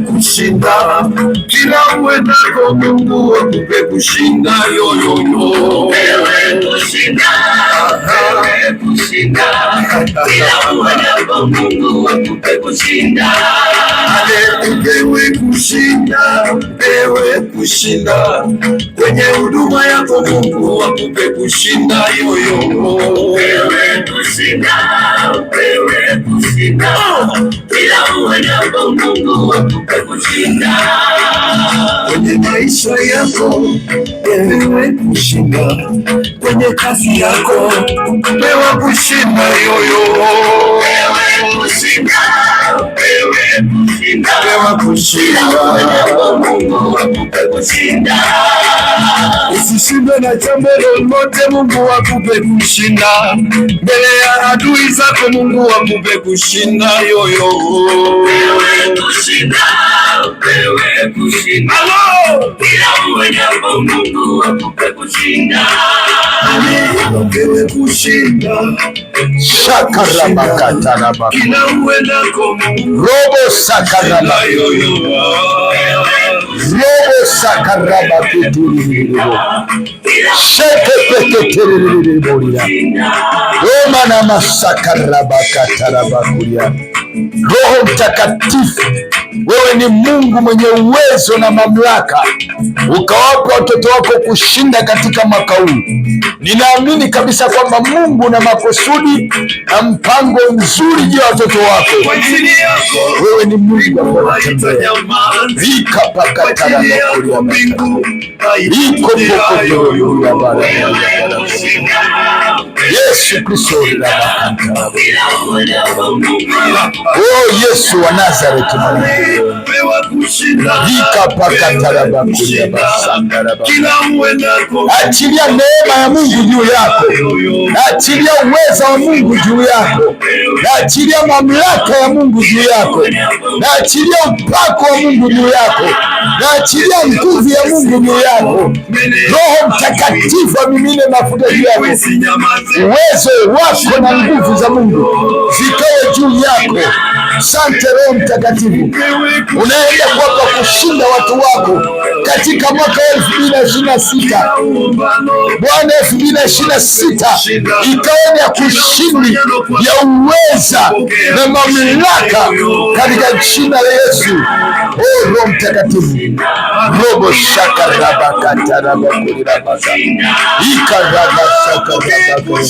kushinda kila uendako, Mungu akupe kushinda yoyoyo. Wewe kushinda, wewe kushinda kila uendako, Mungu akupe kushinda. Wewe kushinda, wewe kushinda kwenye huduma yako, Mungu akupe kushinda yoyoyo. Wewe kushinda, wewe kushinda kila uendako, Mungu akupe kushinda. Kwenye maisha yako wewe kushinda, kwenye kazi yako wewe kushinda yoyo. Wewe kushinda, wewe kushinda, wewe kushinda, Mungu akupe kushinda. Usishindwe na jambo lolote, Mungu akupe kushinda. Mbele ya adui zako, Mungu akupe kushinda yoyo. Wewe kushinda, wewe kushinda kila uendako, Mungu akupe kushinda. Wewe kushinda, shakarabakataraba kila uendako, Mungu robo sakaraba yoyo. robo sakaraba ketiriribo shekepeketiririborira roma na masakaraba kataraba kuria. Roho Mtakatifu, wewe ni Mungu mwenye uwezo na mamlaka, ukawapa watoto wako kushinda katika mwaka huu. Ninaamini kabisa kwamba Mungu na makusudi na mpango mzuri juu ya watoto wako. Wewe ni Mungu ambaye unatembea rika pakatarabakuria riko pokoyoyoya bara Yesu Kristo oh Yesu wa Nazareti, achilia neema ya Mungu juu yako, achilia uweza wa Mungu juu yako, achilia mamlaka ya Mungu juu yako, achilia upako wa Mungu juu yako, achilia nguvu ya Mungu juu yako. Roho Mtakatifu amimine mafuta juu yako, uwezo wako na nguvu za Mungu zikawe juu yako. Asante Roho Mtakatifu, unaenda kuwapa kushinda watu wako katika mwaka 2026. Bwana, 2026 ikawa ya kushindi ya uweza na mamlaka katika jina la Yesu. Oh Roho Mtakatifu, robo shakaraba kataraba kulirabasa ikaraba shakaraba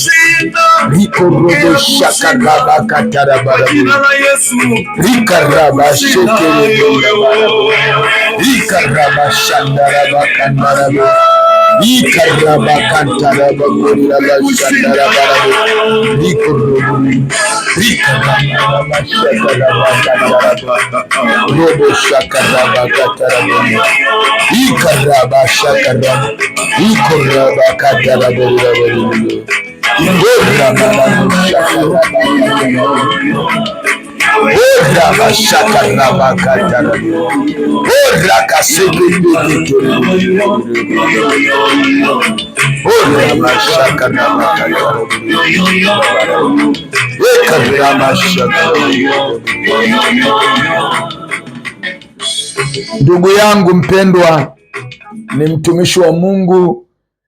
riko robo shakaraba kataraba rikaraba shekere rikaraba shandaraba kandaraba ikaraba kantaraba kuliraba shandaraba riko robo rikaraba shakaraba kandaraba robo shakaraba kataraba ikaraba shakaraba ikoraba kataraba Ora shakaraba kataraba ora kaseke ora shakaraba kataraba ekaraba shakaraba. Ndugu yangu mpendwa, ni mtumishi wa Mungu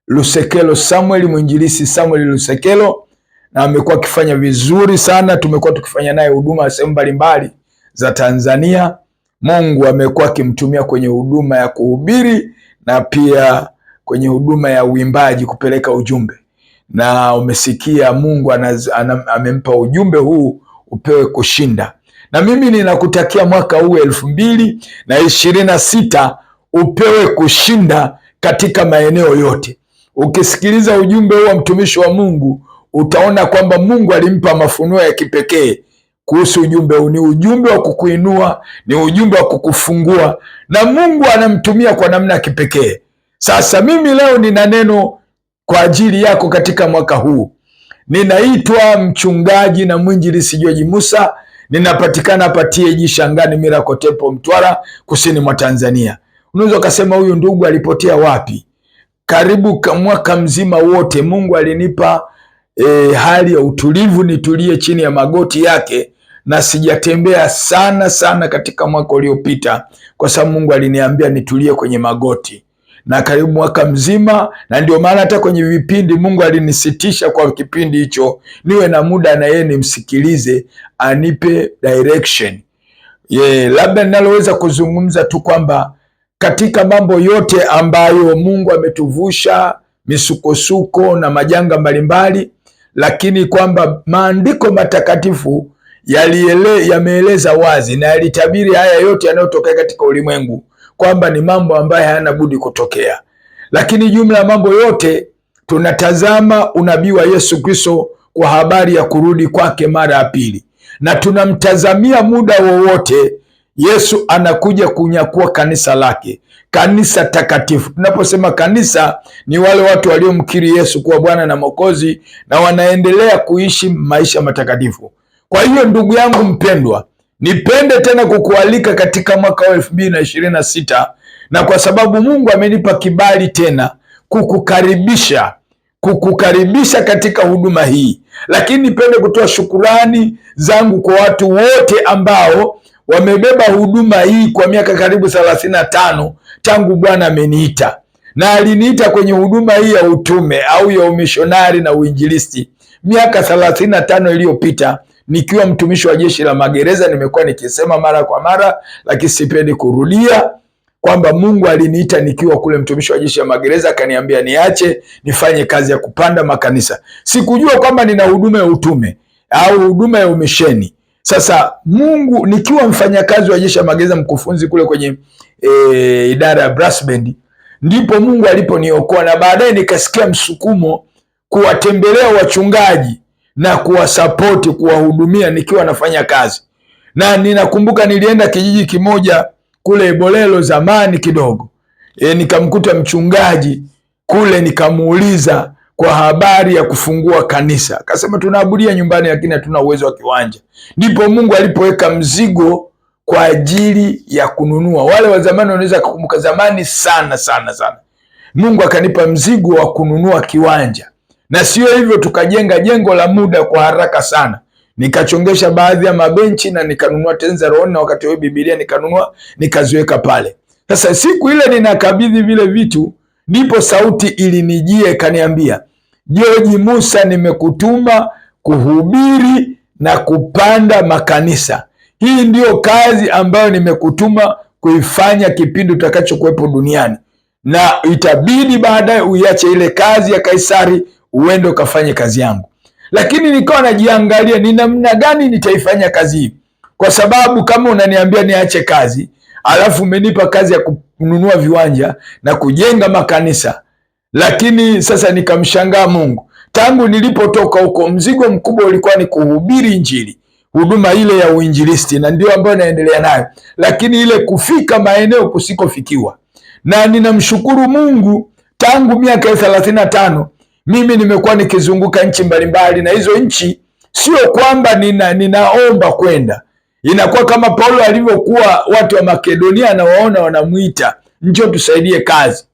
Lusekelo Samuel, mwinjilisi Samuel Lusekelo, na amekuwa akifanya vizuri sana. Tumekuwa tukifanya naye huduma sehemu mbalimbali za Tanzania. Mungu amekuwa akimtumia kwenye huduma ya kuhubiri na pia kwenye huduma ya uimbaji, kupeleka ujumbe. Na umesikia Mungu amempa ujumbe huu, upewe kushinda. Na mimi ninakutakia mwaka huu 2026 upewe kushinda katika maeneo yote. Ukisikiliza ujumbe huu wa mtumishi wa Mungu, utaona kwamba Mungu alimpa mafunuo ya kipekee kuhusu ujumbe huu. Ni ujumbe wa kukuinua, ni ujumbe wa kukufungua, na Mungu anamtumia kwa namna ya kipekee. Sasa mimi leo nina neno kwa ajili yako katika mwaka huu. Ninaitwa mchungaji na mwinjilisti George Musa. Ninapatikana hapa TAG Shangani Miracle Temple Mtwara, kusini mwa Tanzania. Unaweza ukasema huyu ndugu alipotea wapi? Karibu mwaka mzima wote Mungu alinipa hali ya utulivu, nitulie chini ya magoti yake, na sijatembea sana katika mwaka uliopita, kwa sababu Mungu aliniambia nitulie kwenye magoti, na karibu mwaka mzima. Na ndio maana hata kwenye vipindi Mungu alinisitisha kwa kipindi hicho, niwe na muda na yeye nimsikilize, anipe direction. Labda ninaloweza kuzungumza tu kwamba katika mambo yote ambayo Mungu ametuvusha, misukosuko na majanga mbalimbali, lakini kwamba maandiko matakatifu yameeleza wazi na yalitabiri haya yote yanayotokea katika ulimwengu, kwamba ni mambo ambayo hayana budi kutokea. Lakini jumla ya mambo yote tunatazama unabii wa Yesu Kristo kwa habari ya kurudi kwake mara ya pili, na tunamtazamia muda wowote Yesu anakuja kunyakua kanisa lake, kanisa takatifu. Tunaposema kanisa, ni wale watu waliomkiri Yesu kuwa Bwana na Mwokozi na wanaendelea kuishi maisha matakatifu. Kwa hiyo ndugu yangu mpendwa, nipende tena kukualika katika mwaka wa 2026, na kwa sababu Mungu amenipa kibali tena kukukaribisha katika huduma hii. Lakini nipende kutoa shukurani zangu kwa watu wote ambao wamebeba huduma hii kwa miaka karibu 35 tangu Bwana ameniita, na aliniita kwenye huduma hii ya utume au ya umishonari na uinjilisti miaka 35 iliyopita, nikiwa mtumishi wa jeshi la magereza. Nimekuwa nikisema mara kwa mara, lakini sipendi kurudia, kwamba Mungu aliniita nikiwa kule mtumishi wa jeshi la magereza, akaniambia niache nifanye kazi ya kupanda makanisa. Sikujua kwamba nina huduma ya utume au huduma ya umisheni. Sasa Mungu, nikiwa mfanyakazi wa jeshi la magereza, mkufunzi kule kwenye idara ya brass band, ndipo Mungu aliponiokoa, na baadaye nikasikia msukumo kuwatembelea wachungaji na kuwasapoti, kuwahudumia nikiwa nafanya kazi. Na ninakumbuka nilienda kijiji kimoja kule Ibolelo zamani kidogo, nikamkuta mchungaji kule, nikamuuliza kwa habari ya kufungua kanisa. Akasema tunaabudia nyumbani lakini hatuna uwezo wa kiwanja. Ndipo Mungu alipoweka mzigo kwa ajili ya kununua. Wale wa zamani wanaweza kukumbuka zamani sana. Mungu akanipa mzigo wa kununua kiwanja. Na sio hivyo, tukajenga jengo la muda kwa haraka sana. Nikachongesha baadhi ya mabenchi na nikanunua tenza rohoni, na wakati wa Biblia nikanunua, nikaziweka pale. Sasa siku ile ninakabidhi vile vitu, ndipo sauti ilinijia ikaniambia, George Musa, nimekutuma kuhubiri na kupanda makanisa. Hii ndiyo kazi ambayo nimekutuma kuifanya kipindi utakachokuwepo duniani, na itabidi baadaye uiache ile kazi ya Kaisari uende ukafanye kazi yangu. Lakini nikawa najiangalia ni namna gani nitaifanya kazi hii, kwa sababu kama unaniambia niache kazi alafu umenipa kazi ya kununua viwanja na kujenga makanisa. Lakini sasa nikamshangaa Mungu, tangu nilipotoka huko mzigo mkubwa ulikuwa ni kuhubiri Injili, huduma ile ya uinjilisti, na ndio ambayo naendelea nayo, lakini ile kufika maeneo kusikofikiwa. Na ninamshukuru Mungu, tangu miaka 35 mimi nimekuwa nikizunguka nchi mbalimbali, na hizo nchi sio kwamba ninaomba kwenda. Inakuwa kama Paulo alivyokuwa watu wa Makedonia anawaona wanamuita, njoo tusaidie kazi.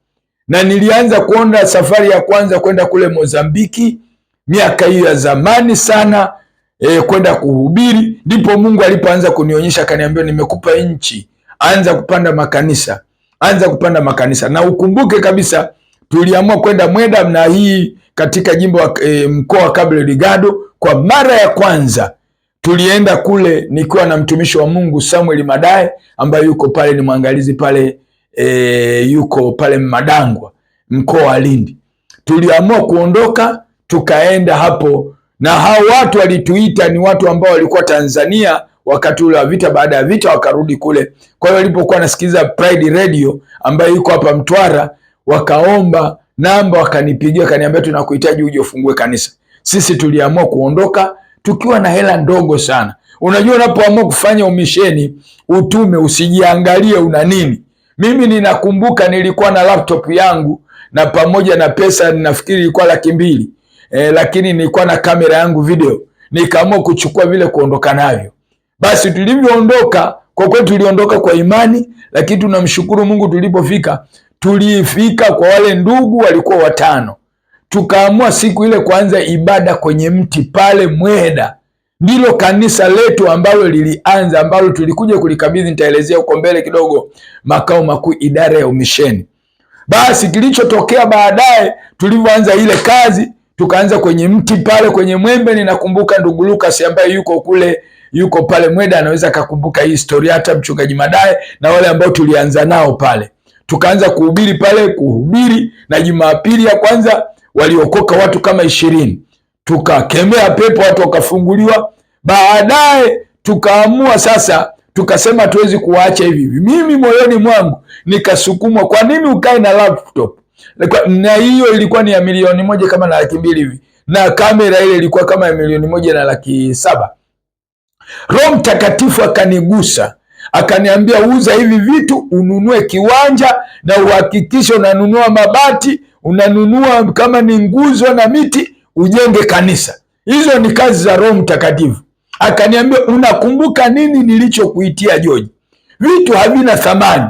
Na nilianza kuona safari ya kwanza kwenda kule Mozambiki miaka hiyo ya zamani sana, kwenda kuhubiri. Ndipo Mungu alipoanza kunionyesha, akaniambia nimekupa nchi, anza kupanda makanisa. Na ukumbuke kabisa tuliamua kwenda Mweda, na hii katika jimbo mkoa wa Cabo Delgado. Kwa mara ya kwanza tulienda kule nikiwa na mtumishi wa Mungu Samuel Madae, ambaye yuko pale, ni mwangalizi pale, yuko pale Madangwa, mkoa wa Lindi. Tuliamua kuondoka tukaenda hapo, na hao watu walituita ni watu ambao walikuwa Tanzania wakati ule wa vita. Baada ya vita wakarudi kule. Kwa hiyo walipokuwa nasikiliza Pride Radio ambayo yuko hapa Mtwara, wakaomba namba, wakanipigia, wakaniambia tunakuhitaji uje ufungue kanisa. Sisi tuliamua kuondoka tukiwa na hela ndogo sana. Unajua, unapoamua kufanya umisheni, utume, usijiangalie una nini. Mimi ninakumbuka nilikuwa na laptop yangu na pamoja na pesa nafikiri ilikuwa 200,000, lakini nilikuwa na kamera yangu video, nikaamua kuchukua vile kuondoka navyo. Basi tulivyoondoka, kwa kweli tuliondoka kwa imani, lakini tunamshukuru Mungu tulifika kwa wale ndugu walikuwa 5. Tukaamua siku ile kuanza ibada kwenye mti pale Mweda. Ndilo kanisa letu ambalo lilianza, ambalo tulikuja kulikabidhi, nitaelezea huko mbele kidogo, makao makuu idara ya umisheni. Basi kilichotokea baadaye, tulivyoanza ile kazi, tukaanza kwenye mti pale kwenye mwembe. Ninakumbuka ndugu Lucas ambaye yuko pale Mweda anaweza kukumbuka hii historia, hata mchungaji Madae na wale ambao tulianza nao pale. Tukaanza kuhubiri pale, na Jumapili ya kwanza waliokoka watu kama 20. Tukakemea pepo, watu wakafunguliwa. Baadaye tukaamua sasa, tukasema tuwezi kuwaacha hivi. Mimi moyoni mwangu nikasukumwa, kwa nini ukae na laptop? Na hiyo ilikuwa ni ya 1,000,000 kama na 200,000 hivi, na kamera ile ilikuwa kama ya 1,000,000 na 700,000. Roho Mtakatifu akanigusa, akaniambia uza hivi vitu, ununue kiwanja na uhakikishe unanunua mabati, unanunua kama ni nguzo na miti, ujenge kanisa. Hizo ni kazi za Roho Mtakatifu. Akaniambia unakumbuka nini nilichokuitia George? Vitu havina thamani.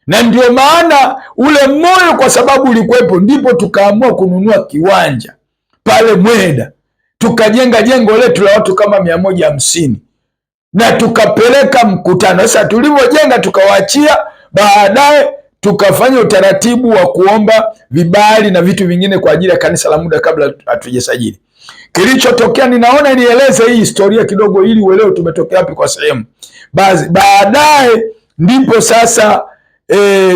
Na ndio maana ule moyo, kwa sababu ulikuwepo, ndipo tukaamua kununua kiwanja pale Mweda, tukajenga jengo letu la watu kama 150 na tukapeleka mkutano. Sasa tulivyojenga tukawaachia, baadaye tukafanya utaratibu wa kuomba vibali na vitu vingine kwa ajili ya kanisa la muda kabla hatujasajili. Kilichotokea, ninaona nieleze hii historia kidogo ili uelewe tumetokea wapi kwa sehemu. Basi baadaye ndipo sasa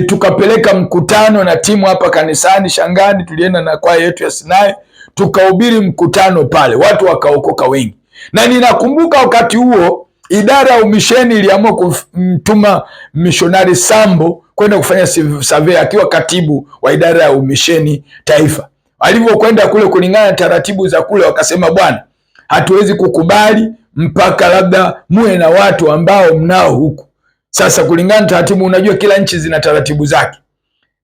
tukapeleka mkutano na timu hapa kanisani Shangani, tulienda na kwaya yetu ya Sinai, tukahubiri mkutano pale, watu wakaokoka wengi. Na ninakumbuka wakati huo idara ya umisheni iliamua kumtuma missionary Sambo kwenda kufanya survey, akiwa katibu wa idara ya umisheni taifa. Alivyokwenda kule, kulingana na taratibu za kule, wakasema bwana, hatuwezi kukubali mpaka labda muwe na watu ambao mnao huku. Sasa kulingana na taratibu, unajua kila nchi zina taratibu zake,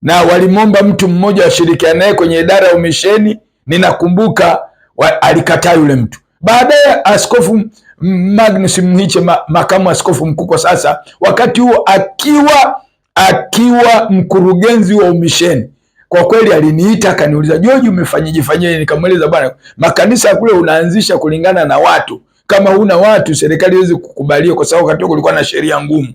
na walimwomba mtu mmoja ashirikiane naye kwenye idara ya umisheni. Ninakumbuka alikataa yule mtu. Baadaye Askofu Magnus Mhiche, makamu askofu mkuu kwa sasa, wakati huo akiwa mkurugenzi wa umisheni, kwa kweli aliniita akaniuliza, George, umefanyaje? Nikamweleza bwana, makanisa kule unaanzisha kulingana na watu. Kama huna watu, serikali haiwezi kukubalia, kwa sababu wakati kulikuwa na sheria ngumu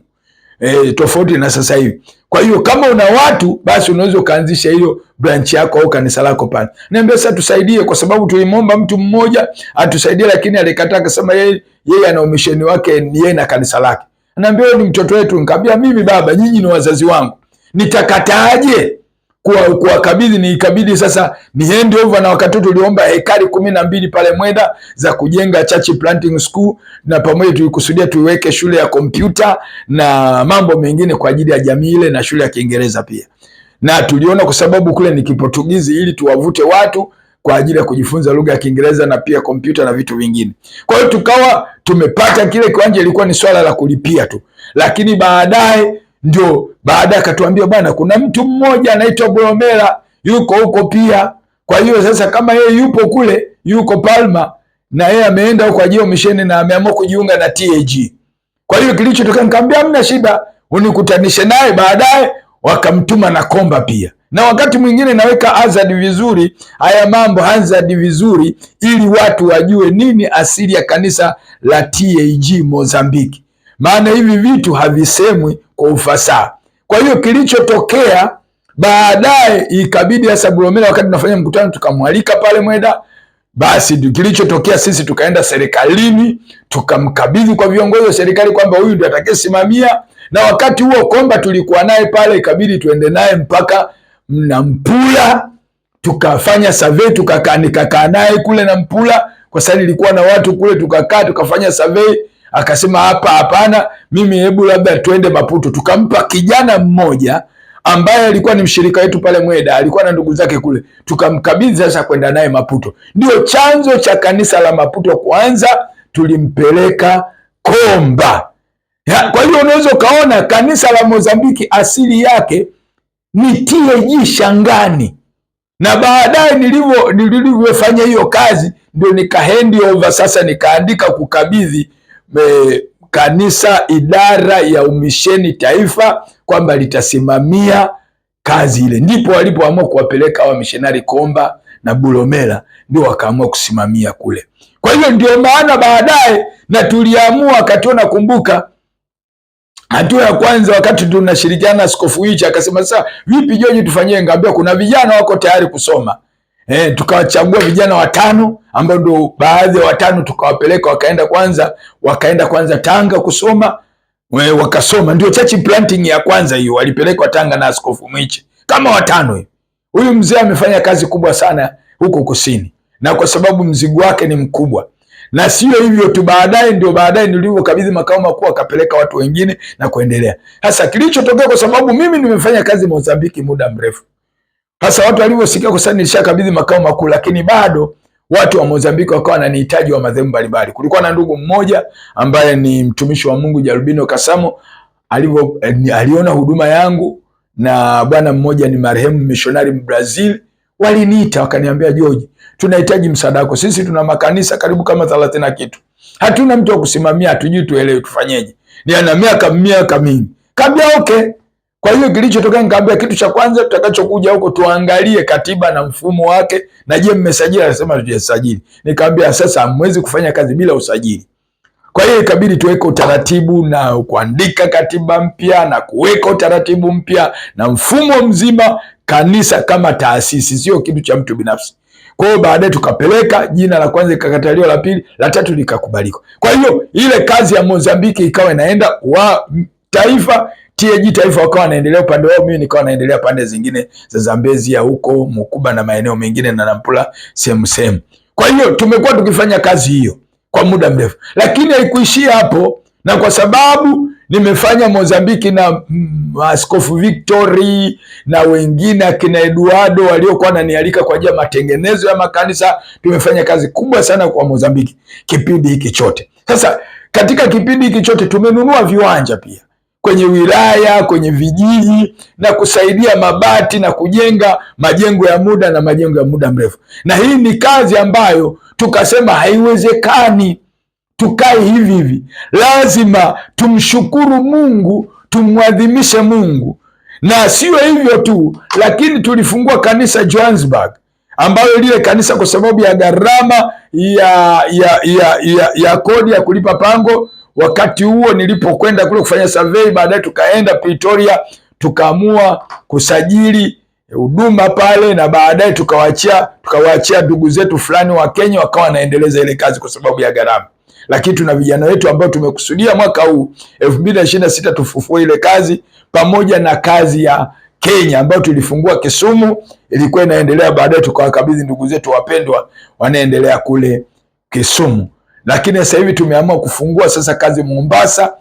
tofauti na sasa hivi. Kwa hiyo kama una watu, basi unaweza ukaanzisha hiyo branch yako au kanisa lako pale. Niambia sasa tusaidie, kwa sababu tulimwomba mtu mmoja atusaidie, lakini alikataa, akasema yeye ana umisheni wake, ni yeye na kanisa lake. Niambia wewe ni mtoto wetu. Nikamwambia mimi baba, nyinyi ni wazazi wangu, nitakataaje kuwakabidhi? Nikabidi sasa ni hand over, na wakati tuliomba hekari 12 pale Mweda za kujenga church planting school, na pamoja tulikusudia tuweke shule ya kompyuta na mambo mengine kwa ajili ya jamii ile, na shule ya Kiingereza pia. Na tuliona kwa sababu kule ni Kiportugizi, ili tuwavute watu kwa ajili ya kujifunza lugha ya Kiingereza na pia kompyuta na vitu vingine. Kwa hiyo tukawa tumepata kile kiwanja, ilikuwa ni swala la kulipia tu, lakini baadaye akatuambia bwana, kuna mtu mmoja anaitwa Bromela yuko huko pia. Kwa hiyo sasa kama yeye yupo kule, yuko Palma, na yeye ameenda huko ajili ya misheni na ameamua kujiunga na TAG. Kwa hiyo kilichotokea, nikamwambia hamna shida, unikutanishe naye. Baadaye wakamtuma na Komba pia, na wakati mwingine naweka hazard vizuri, haya mambo hazard vizuri, ili watu wajue nini asili ya kanisa la TAG Mozambiki, maana hivi vitu havisemwi kwa ufasaha. Kwa hiyo kilichotokea baadaye, ikabidi sasa Bromela, wakati tunafanya mkutano, tukamwalika pale Mweda. Basi kilichotokea, sisi tukaenda serikalini, tukamkabidhi kwa viongozi wa serikali kwamba huyu ndiye atakayesimamia. Na wakati huo Komba tulikuwa naye pale, ikabidi tuende naye mpaka Nampula, tukafanya survey, nikakaa naye kule Nampula, kwa sababu nilikuwa na watu kule, tukafanya survey. Akasema hapana, mimi hebu labda tuende Maputo. Tukampa kijana mmoja ambaye alikuwa ni mshirika wetu pale Mweda, alikuwa na ndugu zake kule, tukamkabidhi sasa kwenda naye Maputo. Ndio chanzo cha kanisa la Maputo. Kwanza tulimpeleka Komba, Kwa hiyo unaweza ukaona kanisa la Mozambiki asili yake ni TAG Shangani, na baadaye nilivyofanya hiyo kazi ndio nika hand over sasa, nikaandika kukabidhi kanisa idara ya umisheni taifa kwamba litasimamia kazi ile. Ndipo walipoamua kuwapeleka hawa missionary Komba na Bulomela, ndio wakaamua kusimamia kule. Kwa hiyo ndio maana baadaye na tuliamua wakati, nakumbuka hatua ya kwanza wakati tunashirikiana na Askofu Wicha, akasema sasa vipi George tufanyie, ngambia kuna vijana wako tayari kusoma. Tukawachagua vijana 5 ambao ndio baadhi ya 5 tukawapeleka wakaenda kwanza Tanga kusoma. Wakasoma, ndio church planting ya kwanza hiyo, walipelekwa Tanga na Askofu Wicha kama 5. Huyu mzee amefanya kazi kubwa sana huko kusini, na kwa sababu mzigo wake ni mkubwa. Na sio hivyo tu, baadaye nilivyokabidhi makao makuu akapeleka watu wengine na kuendelea. Sasa kilichotokea, kwa sababu mimi nimefanya kazi Mozambiki muda mrefu, sasa watu walivyosikia kwa sababu nilishakabidhi makao makuu, lakini bado watu wa Mozambiki wakawa wananihitaji wa madhehebu mbalimbali. Kulikuwa na ndugu mmoja ambaye ni mtumishi wa Mungu Jarubino Kasamo, aliona huduma yangu, na bwana mmoja ni marehemu missionary Brazil, waliniita wakaniambia, George, tunahitaji msaada wako. Sisi tuna makanisa karibu kama 30 na kitu, hatuna mtu wa kusimamia, hatujui tuelewe tufanyeje, ni ana miaka mingi. Kaambia okay. Kwa hiyo kilichotokea, nikaambia kitu cha kwanza tutakachokuja huko tuangalie katiba na mfumo wake, na je mmesajili? Anasema tujasajili. Nikaambia sasa hamwezi kufanya kazi bila usajili. Kwa hiyo ikabidi tuweke utaratibu na kuandika katiba mpya na kuweka utaratibu mpya na mfumo mzima, kanisa kama taasisi, sio kitu cha mtu binafsi. Kwa hiyo baadaye tukapeleka, jina la kwanza likakataliwa, la pili, la tatu likakubalika. Kwa hiyo ile kazi ya Mozambiki ikawa inaenda wa taifa, TAG taifa wakawa wanaendelea upande wao, mimi nikawa naendelea pande zingine za Zambezi ya huko Mukuba na maeneo mengine na Nampula sehemu. Kwa hiyo tumekuwa tukifanya kazi hiyo kwa muda mrefu, lakini haikuishia hapo. Na kwa sababu nimefanya Mozambiki na Askofu Victory na wengine akina Eduardo waliokuwa wananialika kwa ajili ya matengenezo ya makanisa, tumefanya kazi kubwa sana kwa Mozambiki kipindi hiki chote. Sasa katika kipindi hiki chote tumenunua viwanja pia kwenye wilaya, kwenye vijiji, na kusaidia mabati na kujenga majengo ya muda na majengo ya muda mrefu. Na hii ni kazi ambayo tukasema haiwezekani tukae hivi, lazima tumshukuru Mungu, tumwadhimishe Mungu. Na sio hivyo tu, lakini tulifungua kanisa Johannesburg, ambayo lile kanisa kwa sababu ya gharama ya kodi ya kulipa pango, wakati huo nilipokwenda kule kufanya survey, baadaye tukaenda Pretoria, tukaamua kusajili huduma pale, na baadaye tukawaachia ndugu zetu fulani wa Kenya wakawa wanaendeleza ile kazi kwa sababu ya gharama. Lakini tuna vijana wetu ambao tumekusudia mwaka huu 2026 tufufue ile kazi, pamoja na kazi ya Kenya ambayo tulifungua Kisumu, ilikuwa inaendelea, baadaye tukawakabidhi ndugu zetu wapendwa wanaendelea kule Kisumu. Lakini sasa hivi tumeamua kufungua sasa kazi Mombasa,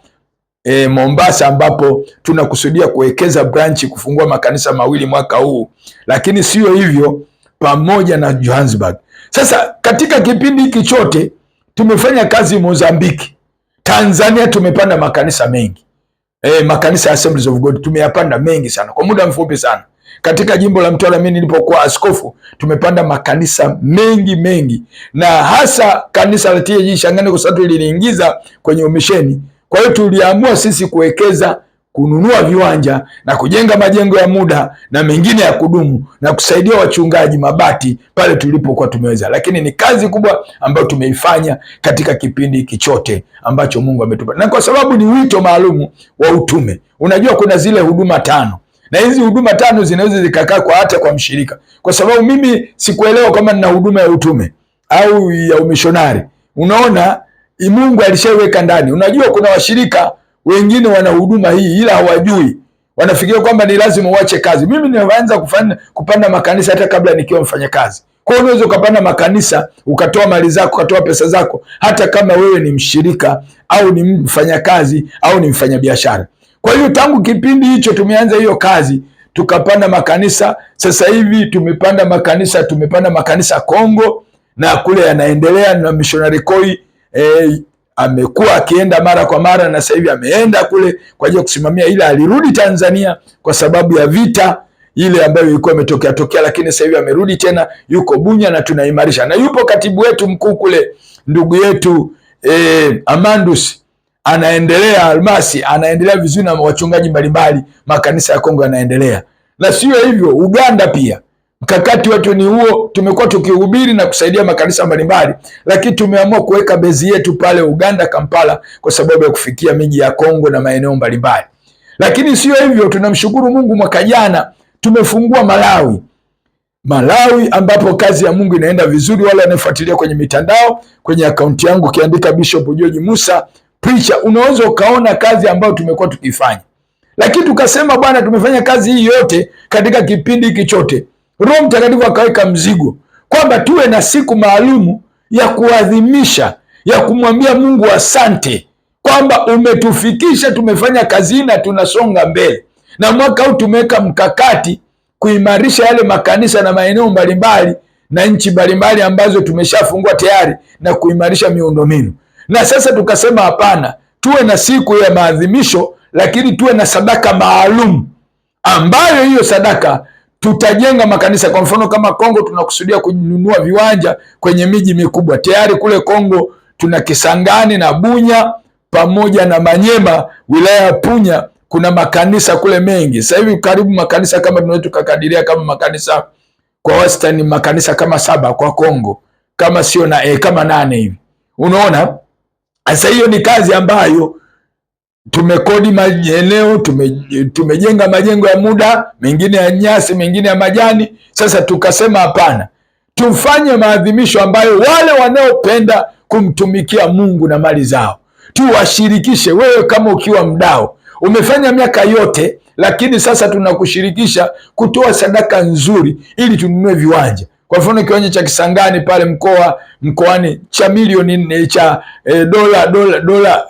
ambapo tunakusudia kuwekeza branch, kufungua makanisa 2 mwaka huu. Lakini sio hivyo, pamoja na Johannesburg. Sasa katika kipindi hiki chote tumefanya kazi Mozambiki. Tanzania tumepanda makanisa mengi. Makanisa ya Assemblies of God tumeyapanda mengi sana kwa muda mfupi sana. Katika jimbo la Mtwara mimi nilipokuwa askofu, tumepanda makanisa mengi, na hasa kanisa la TAG Shangani kwa sababu liliingiza kwenye umisheni. Kwa hiyo tuliamua sisi kuwekeza, kununua viwanja na kujenga majengo ya muda na mengine ya kudumu, na kusaidia wachungaji mabati pale tulipokuwa tumeweza. Lakini ni kazi kubwa ambayo tumeifanya katika kipindi hiki chote ambacho Mungu ametupa, na kwa sababu ni wito maalumu wa utume. Unajua kuna zile huduma 5, na hizi huduma 5 zinaweza zikakaa kwa hata kwa mshirika, kwa sababu mimi sikuelewa kama nina huduma ya utume au ya umishonari. Unaona, Mungu alishaweka ndani. Unajua kuna washirika wengine wana huduma hii ila hawajui, wanafikiria kwamba ni lazima uache kazi. Mimi nimeanza kupanda makanisa hata kabla nikiwa mfanyakazi. Kwa hiyo unaweza ukapanda makanisa, ukatoa mali zako, ukatoa pesa zako, hata kama wewe ni mshirika au ni mfanyakazi au ni mfanyabiashara. Kwa hiyo tangu kipindi hicho tumeanza hiyo kazi, tukapanda makanisa. Sasa hivi tumepanda makanisa Kongo, na kule yanaendelea na missionary Koi amekuwa akienda mara kwa mara, na sasa hivi ameenda kule kwa ajili ya kusimamia, ila alirudi Tanzania kwa sababu ya vita ile ambayo ilikuwa imetokea, lakini sasa hivi amerudi tena, yuko Bunya na tunaimarisha, na yupo katibu wetu mkuu kule, ndugu yetu Amandus anaendelea, Almasi anaendelea vizuri, na wachungaji mbalimbali makanisa ya Kongo yanaendelea. Na sio hivyo, Uganda pia mkakati wetu ni huo. Tumekuwa tukihubiri na kusaidia makanisa mbalimbali, lakini tumeamua kuweka bezi yetu pale Uganda, Kampala, kwa sababu ya kufikia miji ya Kongo na maeneo mbalimbali. Lakini sio hivyo, tunamshukuru Mungu, mwaka jana tumefungua Malawi ambapo kazi ya Mungu inaenda vizuri. Wale wanaofuatilia kwenye mitandao, kwenye akaunti yangu ukiandika Bishop George Musa Preacher, unaweza ukaona kazi ambayo tumekuwa tukifanya. Lakini tukasema Bwana, tumefanya kazi hii yote katika kipindi hiki chote, Roho Mtakatifu akaweka mzigo kwamba tuwe na siku maalumu ya kuadhimisha, ya kumwambia Mungu asante kwamba umetufikisha, tumefanya kazi na tunasonga mbele. Na mwaka huu tumeweka mkakati kuimarisha yale makanisa na maeneo mbalimbali na nchi mbalimbali ambazo tumeshafungua tayari, na kuimarisha miundombinu. Na sasa tukasema hapana, tuwe na siku ya maadhimisho, lakini tuwe na sadaka maalum, ambayo hiyo sadaka tutajenga makanisa. Kwa mfano kama Kongo tunakusudia kununua viwanja kwenye miji mikubwa. Tayari kule Kongo tuna Kisangani na Bunya pamoja na Manyema, wilaya ya Punya, kuna makanisa kule mengi. Sasa hivi karibu makanisa kama tunaweza tukakadiria kama makanisa kwa wastani makanisa kama 7 kwa Kongo, kama sio na kama 8 hivi. Unaona? Sasa hiyo ni kazi ambayo tumekodi maeneo, tumejenga majengo ya muda, mengine ya nyasi, mengine ya majani. Sasa tukasema hapana, tufanye maadhimisho ambayo wale wanaopenda kumtumikia Mungu na mali zao tuwashirikishe. Wewe kama ukiwa mdau umefanya miaka yote, lakini sasa tunakushirikisha kutoa sadaka nzuri ili tununue viwanja. Kwa mfano kiwanja cha Kisangani pale mkoani cha milioni cha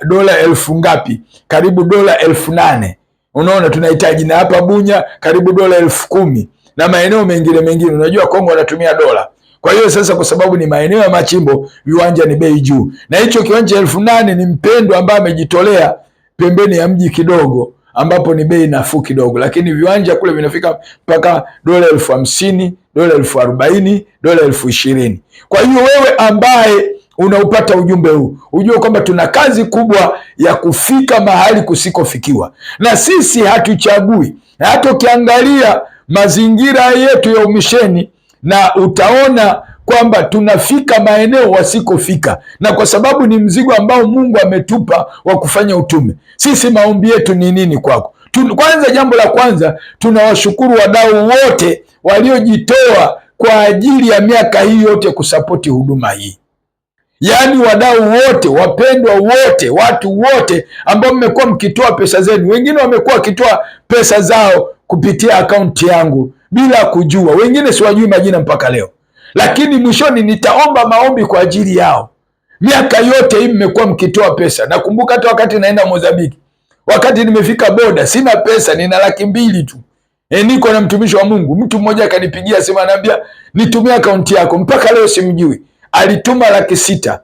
dola elfu ngapi, karibu dola 8,000. Unaona tunahitaji, na hapa Bunya karibu dola 10,000 na maeneo mengine. Unajua Kongo wanatumia dola. Kwa hiyo sasa, kwa sababu ni maeneo ya machimbo, viwanja ni bei juu, na hicho kiwanja 8,000 ni mpendwa ambaye amejitolea pembeni ya mji kidogo, ambapo ni bei nafuu kidogo, lakini viwanja kule vinafika mpaka dola 50,000, dola 40,000, dola 20,000. Kwa hiyo wewe ambaye unaupata ujumbe huu, ujue kwamba tuna kazi kubwa ya kufika mahali kusikofikiwa, na sisi hatuchagui. Hata ukiangalia mazingira yetu ya umisheni, na utaona kwamba tunafika maeneo wasikofika, na kwa sababu ni mzigo ambao Mungu ametupa wa kufanya utume. Sisi maombi yetu ni nini kwako? Kwanza, jambo la kwanza, tunawashukuru wadau wote waliojitoa kwa ajili ya miaka hii yote kusapoti huduma hii. Yaani wadau wote, wapendwa wote, watu wote ambao mmekuwa mkitoa pesa zenu. Wengine wamekuwa wakitoa pesa zao kupitia akaunti yangu bila kujua, wengine siwajui majina mpaka leo, lakini mwishoni nitaomba maombi kwa ajili yao. Miaka yote hii mmekuwa mkitoa pesa. Nakumbuka hata wakati naenda Mozambiki, wakati nimefika boda, sina pesa, nina 200,000 tu. Niko na mtumishi wa Mungu, mtu mmoja akanipigia simu, ananiambia nitumie akaunti yako. Mpaka leo simjui, alituma 600,000,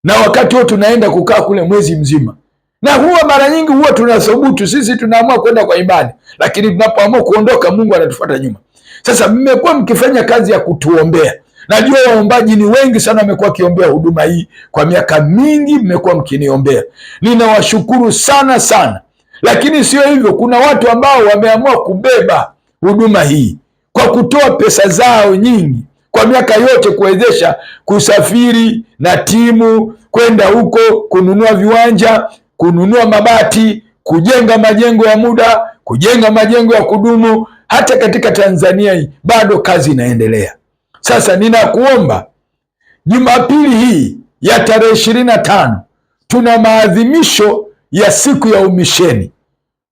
na wakati huo tunaenda kukaa kule mwezi mzima. Na huwa mara nyingi huwa tunathubutu, sisi tunaamua kwenda kwa ibada, lakini tunapoamua kuondoka Mungu anatufuata nyuma. Sasa mmekuwa mkifanya kazi ya kutuombea. Najua waombaji ni wengi sana, wamekuwa wakiombea huduma hii kwa miaka mingi, mmekuwa mkiniombea. Ninawashukuru sana sana. Lakini sio hivyo, kuna watu ambao wameamua kubeba huduma hii kwa kutoa pesa zao nyingi kwa miaka yote, kuwezesha kusafiri na timu kwenda huko, kununua viwanja, kununua mabati, kujenga majengo ya muda, kujenga majengo ya kudumu. Hata katika Tanzania hii bado kazi inaendelea. Sasa ninakuomba, Jumapili hii ya tarehe 25 tuna maadhimisho ya siku ya umisheni,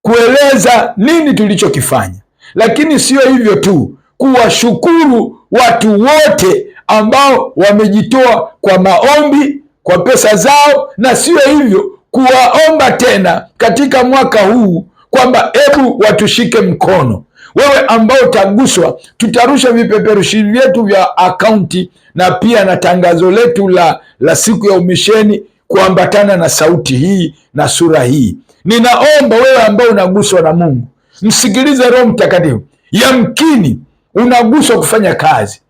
kueleza nini tulichokifanya. Lakini sio hivyo tu, kuwashukuru watu wote ambao wamejitoa kwa maombi, kwa pesa zao, na sio hivyo, kuwaomba tena katika mwaka huu kwamba hebu watushike mkono. Wewe ambao utaguswa, tutarusha vipeperushi vyetu vya akaunti na pia na tangazo letu la siku ya umisheni kuambatana na sauti hii na sura hii. Ninaomba wewe ambao unaguswa na Mungu, msikilize Roho Mtakatifu. Yamkini unaguswa kufanya kazi.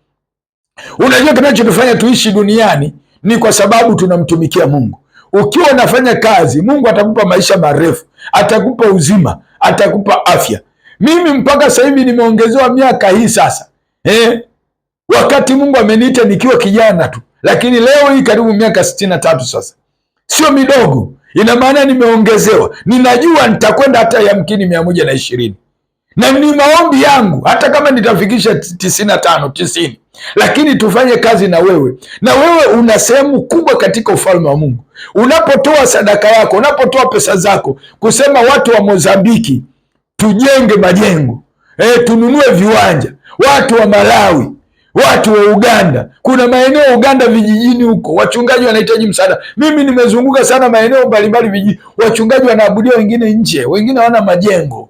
Unajua kinachotufanya tuishi duniani ni kwa sababu tunamtumikia Mungu. Ukiwa unafanya kazi, Mungu atakupa maisha marefu, atakupa uzima, atakupa afya. Mimi mpaka sasa hivi nimeongezewa miaka hii sasa. Wakati Mungu ameniita nikiwa kijana tu, lakini leo hii karibu miaka 63 sasa. Sio midogo. Ina maana nimeongezewa. Ninajua nitakwenda hata yamkini 120. Na ni maombi yangu hata kama nitafikisha 95, 90. Lakini tufanye kazi na wewe. Na wewe una sehemu kubwa katika ufalme wa Mungu. Unapotoa sadaka yako, unapotoa pesa zako, kusema watu wa Mozambiki tujenge majengo, tununue viwanja, watu wa Malawi, watu wa Uganda, kuna maeneo Uganda vijijini huko wachungaji wanahitaji msaada. Mimi nimezunguka sana maeneo mbalimbali vijijini, wachungaji wanaabudia wengine nje, wengine hawana majengo.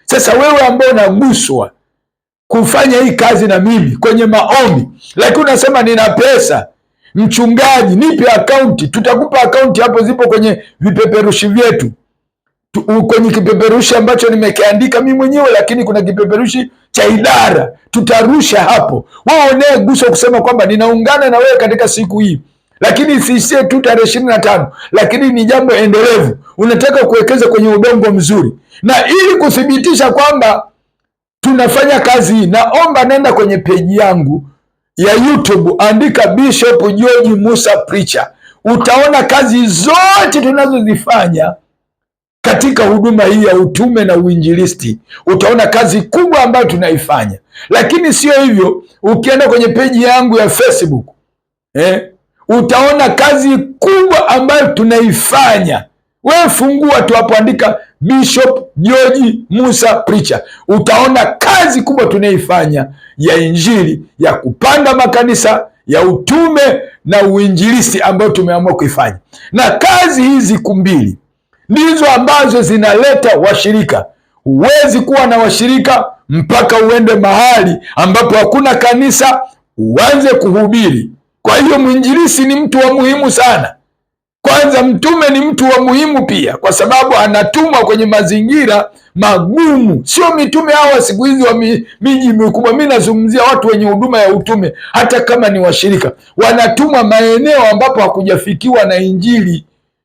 Sasa wewe ambao unaguswa kufanya hii kazi na mimi kwenye maombi, lakini unasema nina pesa, mchungaji nipe akaunti, tutakupa akaunti, hapo zipo kwenye vipeperushi vyetu, kwenye kipeperushi ambacho nimekiandika mimi mwenyewe, lakini kuna kipeperushi cha idara tutarusha hapo. Wewe unayeguswa kusema kwamba ninaungana na wewe katika siku hii, lakini sisie tu tarehe 25, lakini ni jambo endelevu, unataka kuwekeza kwenye udongo mzuri. Na ili kuthibitisha kwamba tunafanya kazi hii, naomba nenda kwenye peji yangu ya YouTube, andika Bishop George Musa Preacher. Utaona kazi zote tunazozifanya katika huduma hii ya utume na uinjilisti. Utaona kazi kubwa ambayo tunaifanya. Lakini sio hivyo, ukienda kwenye peji yangu ya Facebook, utaona kazi kubwa ambayo tunaifanya. Wewe fungua tu hapo, andika Bishop George Musa Preacher. Utaona kazi kubwa tunaifanya ya injili, ya kupanda makanisa, ya utume na uinjilisti ambayo tumeamua kuifanya. Na kazi hizi kumbili ndizo ambazo zinaleta washirika. Huwezi kuwa na washirika mpaka uende mahali ambapo hakuna kanisa uanze kuhubiri. Kwa hiyo mwinjilisti ni mtu wa muhimu sana. Kwanza mtume ni mtu wa muhimu pia, kwa sababu anatumwa kwenye mazingira magumu. Sio mitume hawa siku hizi wa miji mikubwa. Mimi nazungumzia watu wenye huduma ya utume, hata kama ni washirika, wanatumwa maeneo ambapo hakujafikiwa na injili.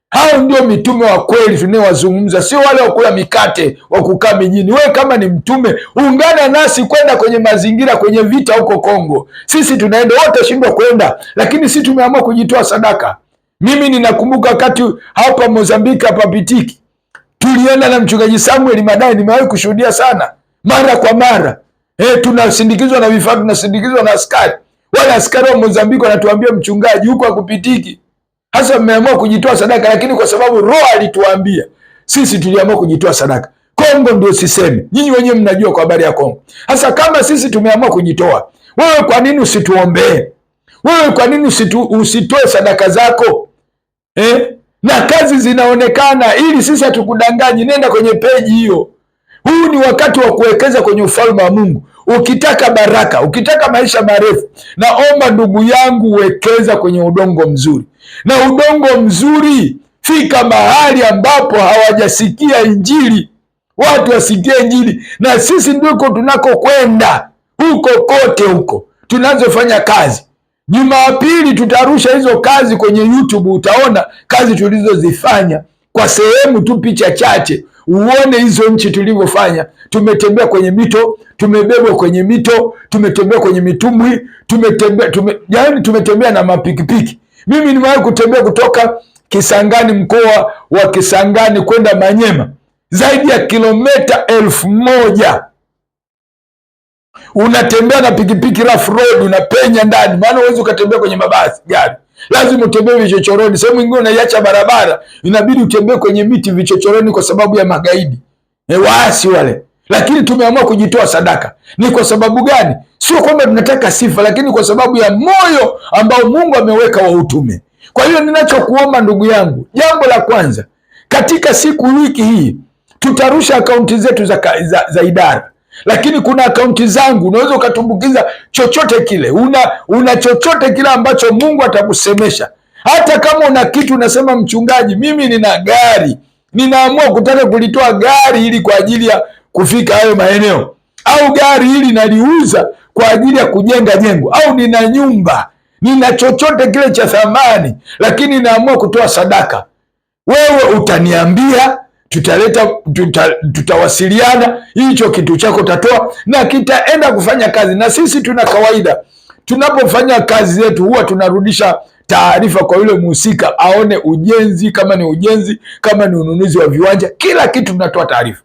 Hao ndio mitume wa kweli tunayowazungumza, sio wale wa kula mikate wa kukaa mijini. Wewe kama ni mtume, ungana nasi kwenda kwenye mazingira, kwenye vita huko Kongo. Sisi tunaenda, wote shindwa kwenda, lakini sisi tumeamua kujitoa sadaka. Mimi ninakumbuka wakati hapa Mozambiki, hapa Pitiki, tulienda na mchungaji Samuel Madai. Nimewahi kushuhudia sana mara kwa mara. Tunasindikizwa na vifaa, tunasindikizwa na askari. Wale askari wa Mozambiki wanatuambia, mchungaji, huko hakupitiki. Hasa mmeamua kujitoa sadaka, lakini kwa sababu Roho alituambia, sisi tuliamua kujitoa sadaka. Kongo ndio siseme, nyinyi wenyewe mnajua kwa habari ya Kongo. Hasa kama sisi tumeamua kujitoa, wewe kwa nini usituombee? Wewe kwa nini usitoe sadaka zako? Na kazi zinaonekana, ili sisi hatukudanganyi. Nenda kwenye peji hiyo. Huu ni wakati wa kuwekeza kwenye ufalme wa Mungu. Ukitaka baraka, ukitaka maisha marefu, naomba ndugu yangu, wekeza kwenye udongo mzuri. Na udongo mzuri, fika mahali ambapo hawajasikia injili, watu wasikie injili. Na sisi ndiko tunakokwenda, huko kote huko tunazofanya kazi. Jumapili tutarusha hizo kazi kwenye YouTube. Utaona kazi tulizozifanya kwa sehemu tu, picha chache, uone hizo nchi tulivyofanya. Tumetembea kwenye mito, tumebebwa kwenye mito, tumetembea kwenye mitumbwi, tumetembea na mapikipiki. Mimi nimewahi kutembea kutoka Kisangani, mkoa wa Kisangani, kwenda Manyema, zaidi ya kilomita 1000. Unatembea na pikipiki rough road, unapenya ndani, maana huwezi ukatembea kwenye mabasi gari, lazima utembee vichochoroni. Sehemu nyingine unaiacha barabara, inabidi utembee kwenye miti vichochoroni kwa sababu ya magaidi, waasi wale. Lakini tumeamua kujitoa sadaka. Ni kwa sababu gani? Sio kwamba tunataka sifa, lakini kwa sababu ya moyo ambao Mungu ameweka wa utume. Kwa hiyo ninachokuomba ndugu yangu, jambo la kwanza, katika wiki hii tutarusha akaunti zetu za idara. Lakini kuna akaunti zangu, unaweza ukatumbukiza chochote kile, una chochote kile ambacho Mungu atakusemesha. Hata kama una kitu unasema, mchungaji, mimi nina gari, ninaamua kutaka kulitoa gari hili kwa ajili ya kufika hayo maeneo, au gari hili naliuza kwa ajili ya kujenga jengo, au nina nyumba, nina chochote kile cha thamani, lakini naamua kutoa sadaka. Wewe utaniambia, tutawasiliana, hicho kitu chako utatoa na kitaenda kufanya kazi. Na sisi tuna kawaida, tunapofanya kazi zetu huwa tunarudisha taarifa kwa yule mhusika, aone ujenzi, kama ni ujenzi, kama ni ununuzi wa viwanja, kila kitu tunatoa taarifa.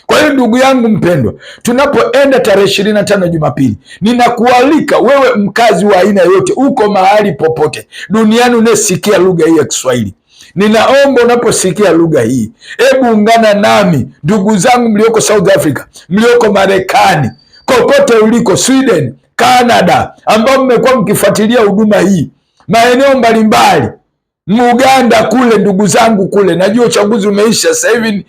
Kwa hiyo ndugu yangu mpendwa, tunapoenda tarehe 25 Jumapili, ninakualika wewe mkazi wa aina yote, uko mahali popote duniani unasikia lugha hii ya Kiswahili, ninaomba unaposikia lugha hii, hebu ungana nami, ndugu zangu mlioko South Africa, mlioko Marekani, kokote uliko, Sweden, Canada, ambao mmekuwa mkifuatilia huduma hii maeneo mbalimbali, Uganda kule, ndugu zangu kule, najua uchaguzi umeisha sasa hivi,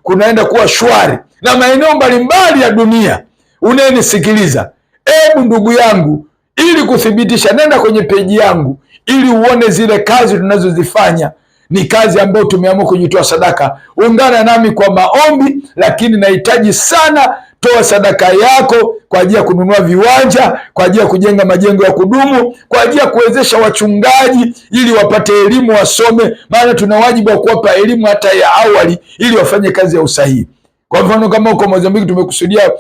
kunaenda kuwa shwari, na maeneo mbalimbali ya dunia unayenisikiliza, hebu ndugu yangu, ili kuthibitisha, nenda kwenye peji yangu ili uone zile kazi tunazozifanya. Ni kazi ambayo tumeamua kujitoa sadaka. Ungana nami kwa maombi, lakini nahitaji sana, toa sadaka yako kwa ajili ya kununua viwanja, kwa ajili ya kujenga majengo ya kudumu, kwa ajili ya kuwezesha wachungaji ili wapate elimu, wasome, maana tuna wajibu wa kuwapa elimu hata ya awali ili wafanye kazi ya usahihi. Kwa mfano, kama huko Mozambiki tumekusudia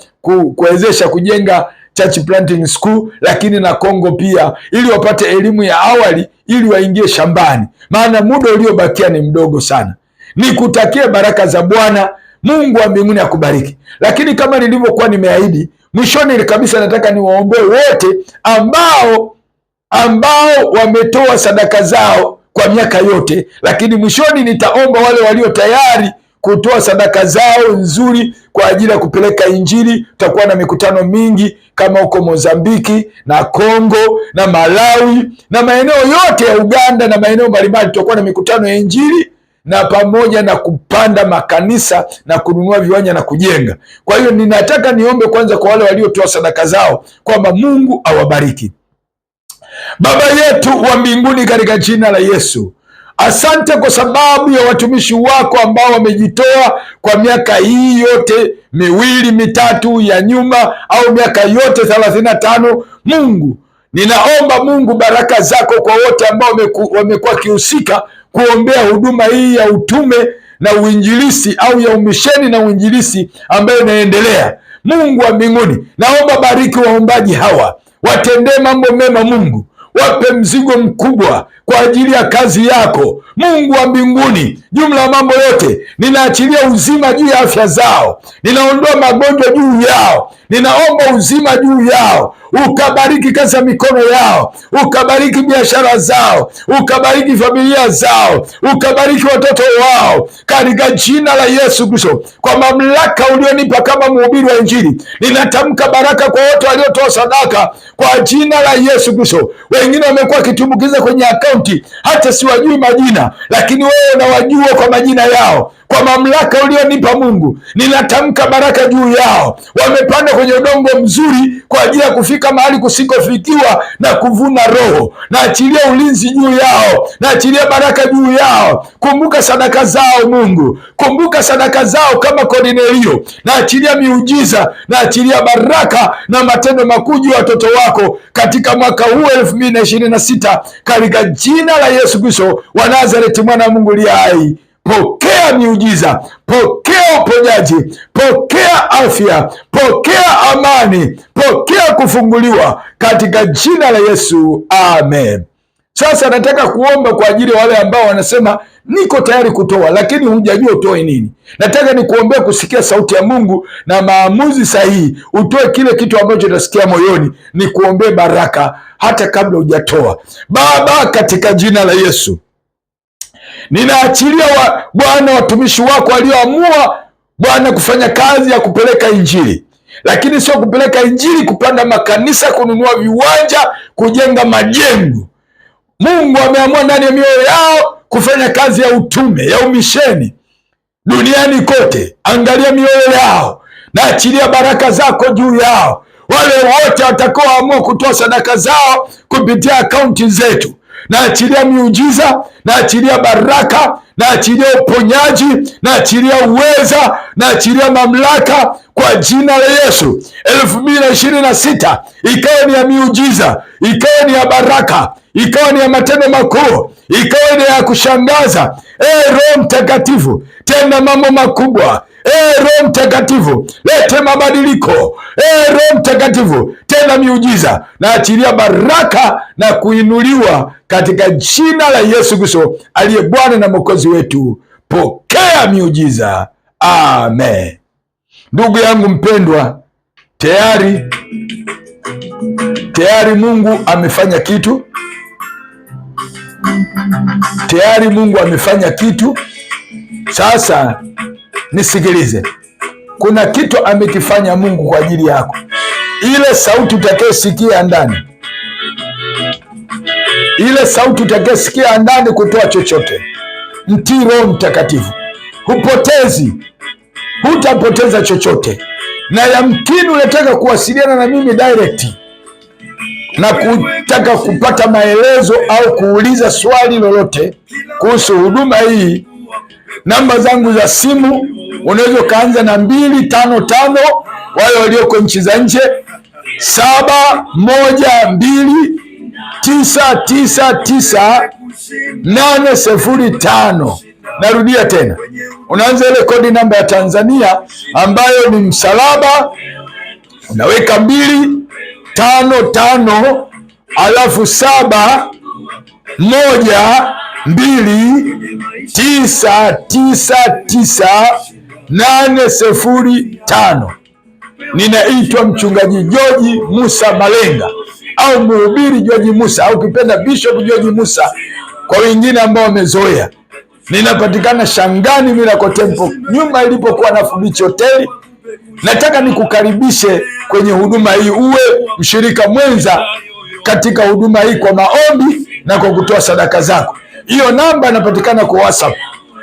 kuwezesha kujenga church planting school, lakini na Kongo pia, ili wapate elimu ya awali ili waingie shambani, maana muda uliobakia ni mdogo sana. Nikutakie baraka za Bwana Mungu wa mbinguni akubariki. Lakini kama nilivyokuwa nimeahidi, mwishoni kabisa nataka niwaombee wote ambao wametoa sadaka zao kwa miaka yote, lakini mwishoni nitaomba wale walio tayari kutoa sadaka zao nzuri kwa ajili ya kupeleka Injili. Tutakuwa na mikutano mingi kama huko Mozambiki na Kongo na Malawi na maeneo yote ya Uganda na maeneo mbalimbali, tutakuwa na mikutano ya Injili na pamoja na kupanda makanisa na kununua viwanja na kujenga. Kwa hiyo ninataka niombe kwanza kwa wale waliotoa sadaka zao kwamba Mungu awabariki. Baba yetu wa mbinguni, katika jina la Yesu, asante kwa sababu ya watumishi wako ambao wamejitoa kwa miaka hii yote miwili mitatu ya nyuma, au miaka yote 35. Mungu, ninaomba Mungu baraka zako kwa wote ambao wamekuwa kihusika kuombea huduma hii ya utume na uinjilisi, au ya umisheni na uinjilisi ambayo inaendelea. Mungu wa mbinguni, naomba bariki waombaji hawa, watendee mambo mema. Mungu, wape mzigo mkubwa kwa ajili ya kazi yako. Mungu wa mbinguni, jumla ya mambo yote, ninaachilia uzima juu ya afya zao, ninaondoa magonjwa juu yao, ninaomba uzima juu yao. Ukabariki kazi ya mikono yao, ukabariki biashara zao, ukabariki familia zao, ukabariki watoto wao, katika jina la Yesu Kristo. Kwa mamlaka ulionipa kama mhubiri wa Injili, ninatamka baraka kwa wote waliotoa sadaka kwa jina la Yesu Kristo. Wengine wamekuwa wakitumbukiza kwenye akaunti, hata siwajui majina, lakini wewe unawajua kwa majina yao. Kwa mamlaka ulionipa Mungu, ninatamka baraka juu yao. Wamepanda kwenye udongo mzuri kwa ajili ya kufika mahali kusikofikiwa na kuvuna roho. Naachilia ulinzi juu yao, naachilia baraka juu yao. Kumbuka sadaka zao Mungu, kumbuka sadaka zao kama Kornelio. Naachilia miujiza, naachilia baraka na matendo makuu juu ya watoto wako katika mwaka huu 2026, katika jina la Yesu Kristo wa Nazareti, mwana wa Mungu aliye hai. Pokea miujiza, pokea uponyaji, pokea afya, pokea amani, pokea kufunguliwa katika jina la Yesu, amen. Sasa nataka kuomba kwa ajili ya wale ambao wanasema niko tayari kutoa, lakini hujajua utoe nini. Nataka nikuombea kusikia sauti ya Mungu na maamuzi sahihi, utoe kile kitu ambacho utasikia moyoni. Nikuombee baraka hata kabla hujatoa. Baba, katika jina la Yesu, ninaachilia Bwana watumishi wako walioamua Bwana kufanya kazi ya kupeleka Injili, lakini sio kupeleka Injili, kupanda makanisa, kununua viwanja, kujenga majengo. Mungu ameamua ndani ya mioyo yao kufanya kazi ya utume, ya umisheni duniani kote. Angalia mioyo yao, naachilia baraka zako juu yao. Wale wote watakaoamua kutoa sadaka zao kupitia akaunti zetu, Naachilia miujiza, naachilia baraka, naachilia uponyaji, naachilia uweza, naachilia mamlaka kwa jina la Yesu. 2026 ikawa ni ya miujiza, ikawa ni ya baraka, ikawa ni ya matendo makuu, ikawa ni ya kushangaza. Roho Mtakatifu, tenda mambo makubwa. Roho Mtakatifu, lete mabadiliko. Roho Mtakatifu, tenda miujiza. Naachilia baraka na kuinuliwa katika jina la Yesu Kristo aliye Bwana na Mwokozi wetu. Pokea miujiza. Amen. Ndugu yangu mpendwa, tayari Mungu amefanya kitu. Tayari Mungu amefanya kitu. Sasa nisikilize, kuna kitu amekifanya Mungu kwa ajili yako. Ile sauti utakayesikia ndani, ile sauti utakayesikia ndani kutoa chochote, mtii Roho Mtakatifu. Hutapoteza chochote. Na yamkini unataka kuwasiliana na mimi direct na kutaka kupata maelezo au kuuliza swali lolote kuhusu huduma hii, namba zangu za simu unaweza ukaanza na 255, wale walioko nchi za nje 712999805. Narudia tena, unaanza ile kodi namba ya Tanzania ambayo ni msalaba, unaweka 255 alafu 712999805. Ninaitwa mchungaji George Musa Malenga au mhubiri George Musa au kipenda Bishop George Musa kwa wengine ambao wamezoea. Ninapatikana Shangani Miracle Temple, nyuma ilipokuwa na Beach Hotel. Nataka nikukaribishe kwenye huduma hii, uwe mshirika mwenza katika huduma hii kwa maombi na kwa kutoa sadaka zako. Hiyo namba inapatikana kwa WhatsApp.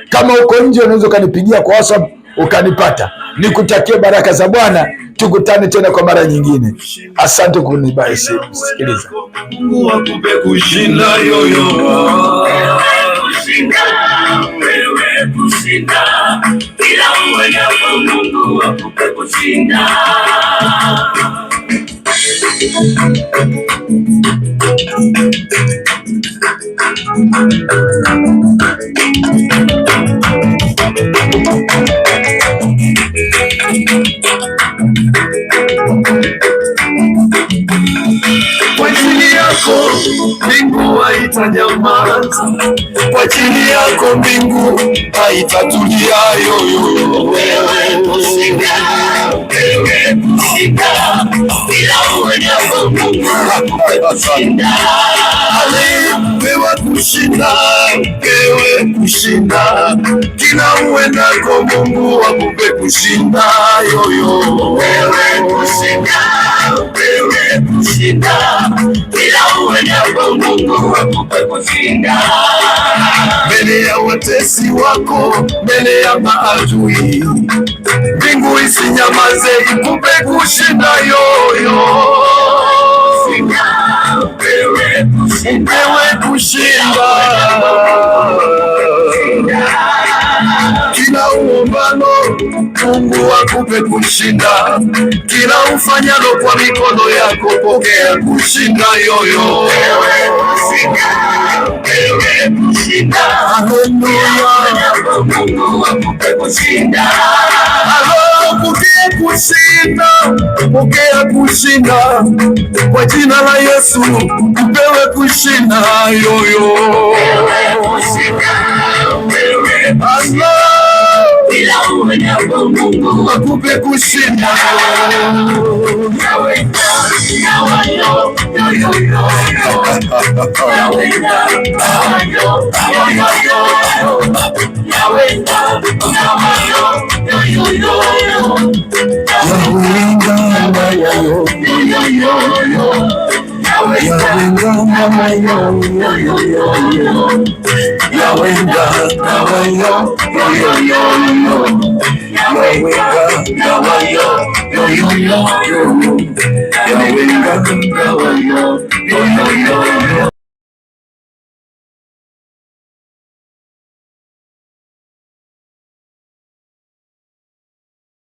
Kama uko nje unaweza ukanipigia kwa WhatsApp ukanipata. Nikutakie baraka za Bwana. Tukutane tena kwa mara nyingine. Asante kunisikiliza. Mungu akupe kushinda yoyo. Wewe kushinda. Kila uendapo Mungu akupe kushinda. Kwa ajili yako mbingu haitanyamaza, kwa ajili yako mbingu haitatulia yoyo. Wewe kushinda, wewe kushinda, bila uendapo Mungu akupe kushinda. Wewe kushinda, wewe kushinda, kila uendako Mungu akupe kushinda yoyo. Wewe kushinda, wewe kushinda, kila uendako Mungu akupe kushinda. Mbele ya watesi wako, mbele ya maadui, mbingu isinyamaze ikupe kushinda yoyo. Wewe kushinda, kila uombalo Mungu akupe kushinda, kila ufanyalo kwa mikono yako pokea kushinda yoyo. Wewe kushinda, haleluya, Mungu akupe kushinda. Pokea kushinda, pokea kushinda kwa jina la Yesu, upewe kushinda yoyo. Bila uendapo Mungu akupe kushinda. Yo